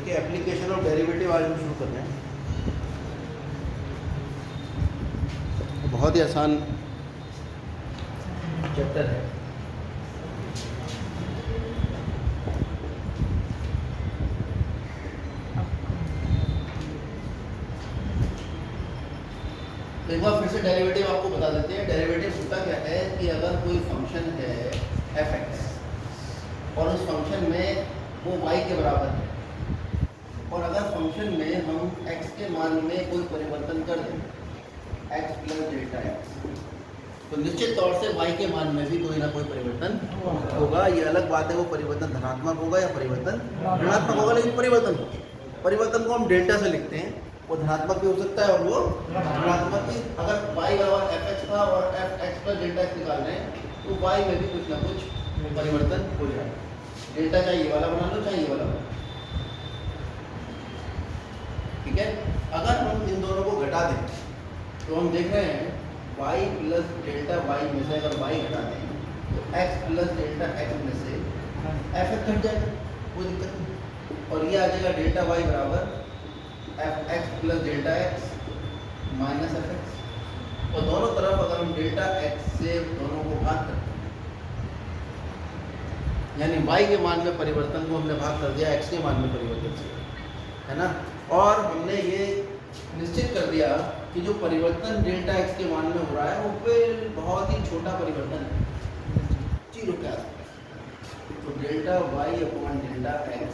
ठीक है, application of derivative आज हम शुरू कर रहे हैं। बहुत ही आसान चैप्टर है। तो एक बार फिर से डेरिवेटिव आपको बता देते हैं। डेरिवेटिव होता क्या है कि अगर कोई फंक्शन है f(x) और उस फंक्शन में वो y के बराबर है, और अगर फंक्शन में हम x के मान में कोई परिवर्तन कर दें x प्लस डेल्टा x, तो निश्चित तौर से y के मान में भी कोई ना कोई परिवर्तन होगा। ये अलग बात है वो परिवर्तन धनात्मक होगा या परिवर्तन ऋणात्मक होगा, लेकिन परिवर्तन होगा। परिवर्तन को हम डेल्टा से लिखते हैं, वो धनात्मक भी हो सकता है और वो ऋणात्मक भी। अगर y बराबर f(x) था और f(x) प्लस डेल्टा x निकाल रहे हैं तो y में भी कुछ ना कुछ परिवर्तन हो जाएगा। डेल्टा चाहे ये वाला बना लो चाहे ये वाला बना लो, ठीक है। अगर हम इन दोनों को घटा दें तो हम देख रहे हैं y प्लस डेल्टा y में से अगर y घटा दें तो x प्लस डेल्टा x में से f(x) घट जाएगा, कोई दिक्कत नहीं। और ये आ जाएगा डेल्टा y बराबर f(x) plus delta x minus f(x). और दोनों तरफ अगर हम डेल्टा x से दोनों को भाग करते हैं, यानी y के मान में परिवर्तन को हमने भाग कर दिया x के मान में परिवर्तन से, है ना। और हमने ये निश्चित कर दिया कि जो परिवर्तन डेल्टा x के मान में हो रहा है वो फिर बहुत ही छोटा परिवर्तन है, 0 के आसपास। तो delta y upon delta x,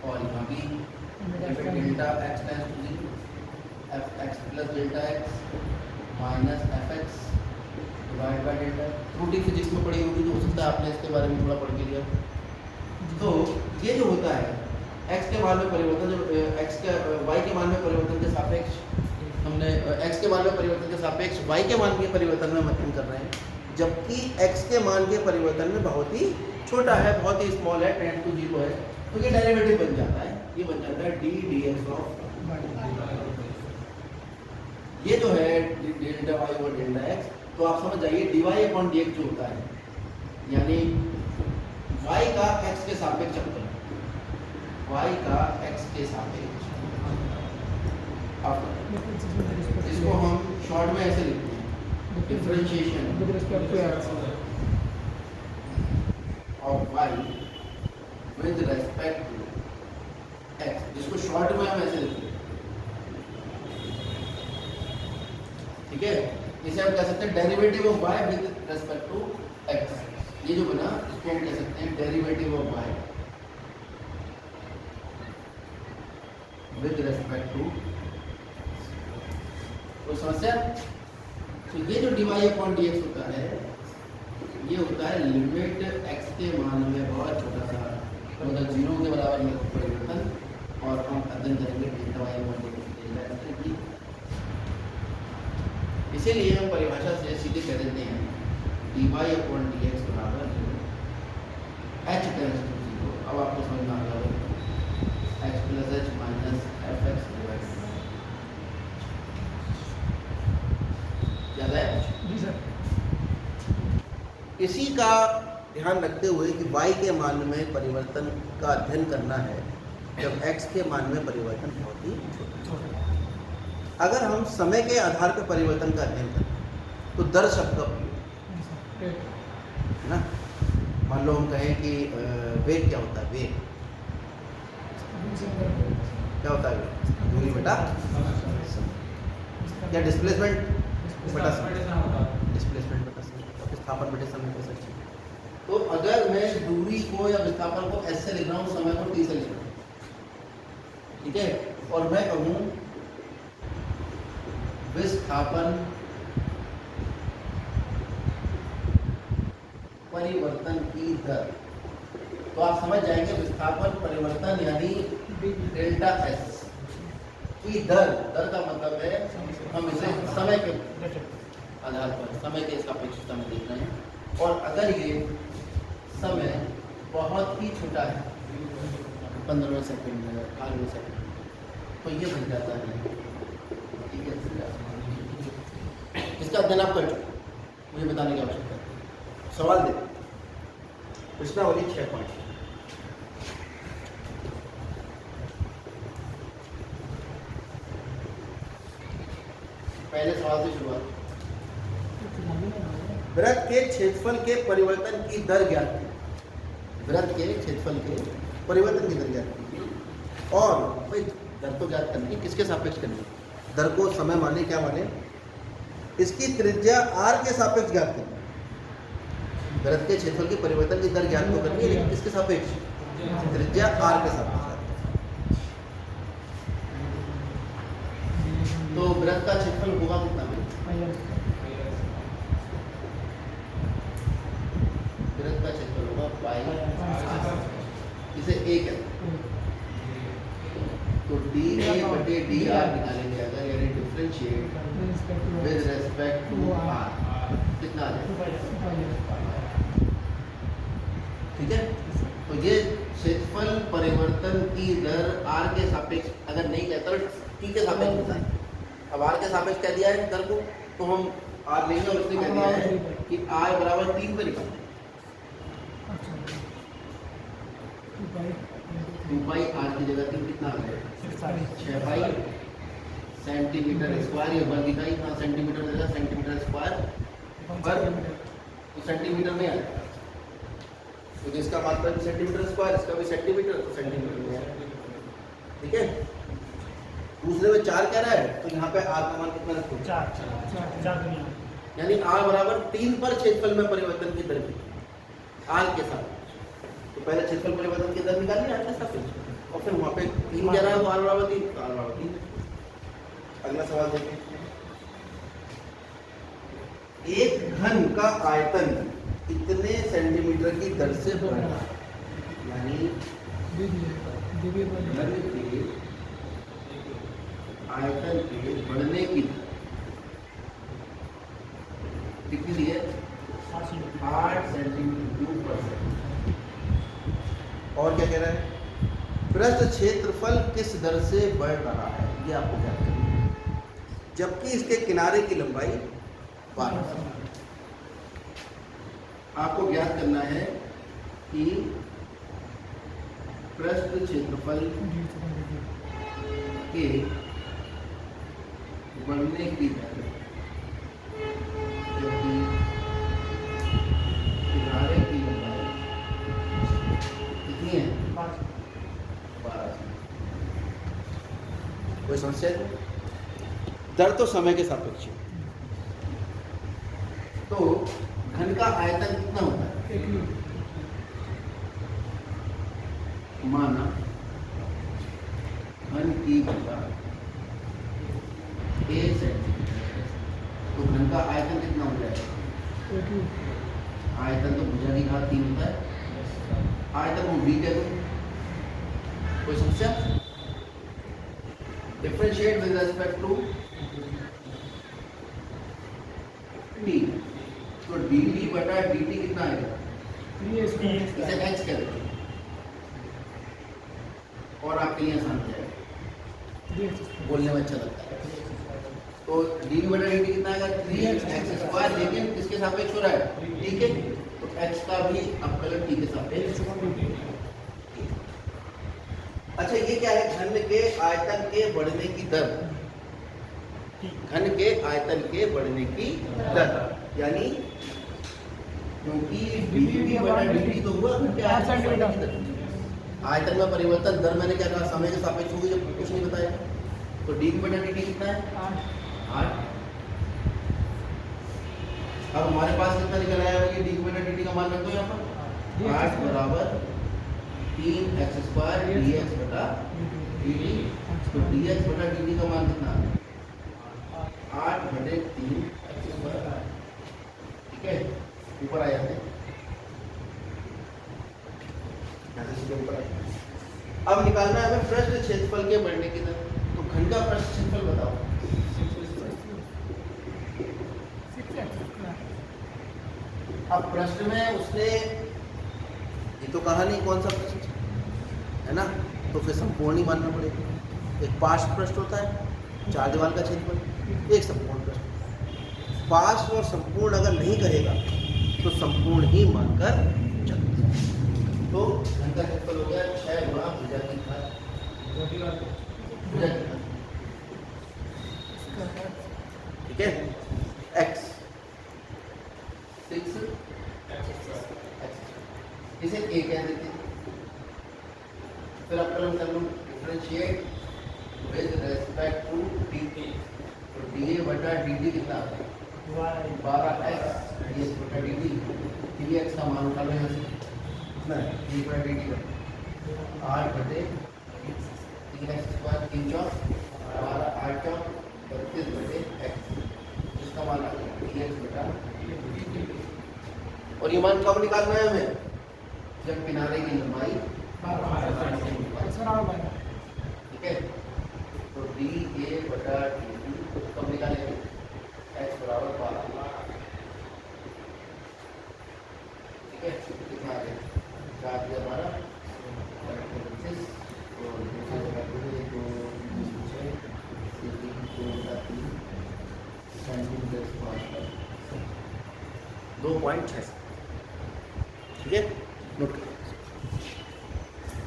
और यहाँ भी delta x tends to 0, f(x) plus delta x minus f(x) divide by delta. त्रुटि फिजिक्स में पढ़ी होगी तो हो सकता है आपने इसके बारे में थोड़ा पढ़ के लिया। तो ये जो होता है x के मान में परिवर्तन, जब x के y के मान में परिवर्तन के सापेक्ष हमने x के मान में परिवर्तन के सापेक्ष y के मान के परिवर्तन में मध्यम कर रहे हैं, जबकि x के मान के परिवर्तन में बहुत ही छोटा है, बहुत ही स्मॉल है, टेंड टू 0 है। तो ये डेरिवेटिव बन जाता है, ये बन जाता है d dx ऑफ, ये जो है डेल्टा y और डेल्टा x। तो आप समझ जाइए dy अपॉन dx जो होता है, यानी y का x के सापेक्ष अवकलन, y का x के सापेक्ष अवकलन। इसको हम शॉर्ट में ऐसे लिखते हैं, differentiation of y with respect to x, जिसको शॉर्ट में हम ऐसे लिखते हैं, ठीक है। इसे हम कह सकते हैं derivative of y with respect to x। ये जो बना इसको हम कह सकते हैं derivative of y with respect to. कोई समस्या? तो ये जो dy अपॉन dx होता है, ये होता है लिमिट x के मान में बहुत छोटा सा, मतलब 0 के बराबर ये परिवर्तन, और हम अध्ययन करेंगे delta y upon dx delta x की। इसीलिए हम परिभाषा से सीधे कह देते हैं dy अपॉन dx बराबर h टेंस टू 0। अब आपको समझ में आ गया होगा, x plus h minus f(x) divide. याद है जी सर? इसी का ध्यान रखते हुए कि y के मान में परिवर्तन का अध्ययन करना है जब x के मान में परिवर्तन बहुत ही छोटा है। अगर हम समय के आधार पर परिवर्तन का अध्ययन करें तो दर शब्द का उपयोग है ना। मान लो हम कहें कि वेग क्या होता है, वेग क्या होता है, दूरी बटा या डिस्प्लेसमेंट बटा समय, डिस्प्लेसमेंट बटा समय, विस्थापन बटे समय कह सकते हैं। तो अगर मैं दूरी को या विस्थापन को s से लिख रहा हूँ, समय को t से लिख रहा हूँ, ठीक है, और मैं कहूँ विस्थापन परिवर्तन की दर, तो आप समझ जाएंगे विस्थापन परिवर्तन यानी डेल्टा s की दर। दर का मतलब है हम इसे समय के आधार पर, समय के सापेक्षता में देख रहे हैं। और अगर ये समय बहुत ही छोटा है, 15 सेकंड, 18 सेकंड, तो ये बन जाता है, ठीक है। इसका अध्ययन आप कर चुके, मुझे बताने की आवश्यकता है। सवाल दे, प्रश्नावली 6 पॉइंट। पहले सवाल से शुरुआत। वृत्त के क्षेत्रफल के परिवर्तन की दर ज्ञात की। वृत्त के क्षेत्रफल के परिवर्तन की दर ज्ञात की। और भाई दर तो ज्ञात करनी है, किसके सापेक्ष करनी है? दर को समय माने, क्या माने? इसकी त्रिज्या r के सापेक्ष ज्ञात करनी है। वृत्त के क्षेत्रफल के परिवर्तन की दर ज्ञात तो करनी है, लेकिन किसके सापेक्ष? त्रिज्या r के सापेक्ष। तो वृत्त का क्षेत्रफल होगा कितना? वृत्त का क्षेत्रफल होगा पाई, इसे a कहते हैं। तो डी ए बटे डी आर निकालेंगे अगर, यानी differentiate with respect to R, कितना आ जाएगा? ठीक है। तो ये क्षेत्रफल परिवर्तन की दर आर के सापेक्ष अगर नहीं कहता तो टी के सापेक्ष होता है। अब आर के सापेक्ष कह दिया है दर को, तो हम आर लेंगे और उसने कह दिया है कि आर बराबर 3 पर निकालें। 2 पाई आर की जगह 3 कितना आ जाएगा? 6 पाई सेंटीमीटर स्क्वायर। ये वर्ग इकाई कहाँ सेंटीमीटर देगा? सेंटीमीटर स्क्वायर पर, तो सेंटीमीटर में आएगा। तो जिसका मात्रा भी सेंटीमीटर स्क्वायर, इसका भी सेंटीमीटर, तो सेंटीमीटर में आएगा। ठीक है। दूसरे में 4 कह रहा है, तो यहाँ पे आर का मान कितना रखो? 4। यानी आर बराबर 3 पर क्षेत्रफल में परिवर्तन की दर की आर के साथ। तो पहले क्षेत्रफल परिवर्तन की दर निकालिए आर के साथ, और फिर वहाँ पे 3 कह रहा है तो आर बराबर 3, तो आर बराबर 3। अगला सवाल देखिए। एक घन का आयतन कितने सेंटीमीटर की दर से बढ़ रहा है? यानी घन के आयतन के बढ़ने की दर कितनी है? 8 सेंटीमीटर क्यूब पर सेकंड। और क्या कह रहा है? पृष्ठ क्षेत्रफल किस दर से बढ़ रहा है, ये आपको ज्ञात करना है, जबकि इसके किनारे की लंबाई 12। आपको ज्ञात करना है कि पृष्ठ क्षेत्रफल के बढ़ने की दर जबकि किनारे की लंबाई कितनी है? 12। कोई समस्या है? दर तो समय के सापेक्ष है। तो घन का आयतन कितना होता है? माना घन की भुजा a सेंटीमीटर, तो घन का आयतन कितना हो जाएगा? आयतन तो भुजा की घात 3 होता है। आयतन को v कह दो। कोई समस्या? Differentiate with respect to t, तो dt बटा dt कितना आएगा? इसे x कह देते हैं और आपके लिए आसान हो जाएगा, बोलने में अच्छा लगता है। तो dt बटा dt कितना आएगा? 3x स्क्वायर, लेकिन किसके सापेक्ष हो रहा है? t के, तो x का भी अवकलन t के सापेक्ष। अच्छा, ये क्या है? घन के आयतन के बढ़ने की दर। घन के आयतन के बढ़ने की दर, यानी क्योंकि dv बटा dt तो हुआ घन के आयतन की दर। आयतन में परिवर्तन दर मैंने क्या कहा? समय के सापेक्ष होगी, जब कुछ नहीं बताया। तो dv बटा dt कितना है? 8। अब हमारे पास कितना निकल आया? ये dv बटा dt का मान रख दो यहाँ पर। 8 बराबर 3x स्क्वायर dx बटा dt। तो dx बटा dt का मान कितना है? 8 बटे 3 x स्क्वायर। ठीक है, ऊपर आ जाते हैं। अब निकालना है हमें पृष्ठ क्षेत्रफल के बढ़ने की दर। तो घन का पृष्ठ क्षेत्रफल बताओ। अब प्रश्न में उसने ये तो कहा नहीं कौन सा पृष्ठ है ना, तो फिर संपूर्ण ही मानना पड़ेगा। एक पार्श्व पृष्ठ होता है, 4 दीवार का क्षेत्रफल, एक संपूर्ण पृष्ठ। पार्श्व और संपूर्ण अगर नहीं कहेगा तो संपूर्ण ही मानकर चलते। तो घन का क्षेत्रफल हो गया 6 गुणा भुजा की घात। ठीक इसे ए कह देते हैं। फिर अपकरण कर लो differentiate with respect to D A, तो डी ए बटा डी डी कितना आता है 12x डी एक्स बटा डी डी, डी एक्स का मान निकालो यहाँ से कितना है डी बटा डी डी 8 बटे 3x स्क्वायर 3 चौक 12 8 चौक 32 बटे x, इसका मान आ गया डी एक्स बटा डी डी। और ये मान कब निकालना है हमें, जब किनारे की लंबाई ठीक है। तो डी ए बटा डी डी कब निकालेंगे, x बराबर 12 ठीक है। कितना आ गया चार दिया हमारा 25 और 2.6 ठीक है, नोट करो।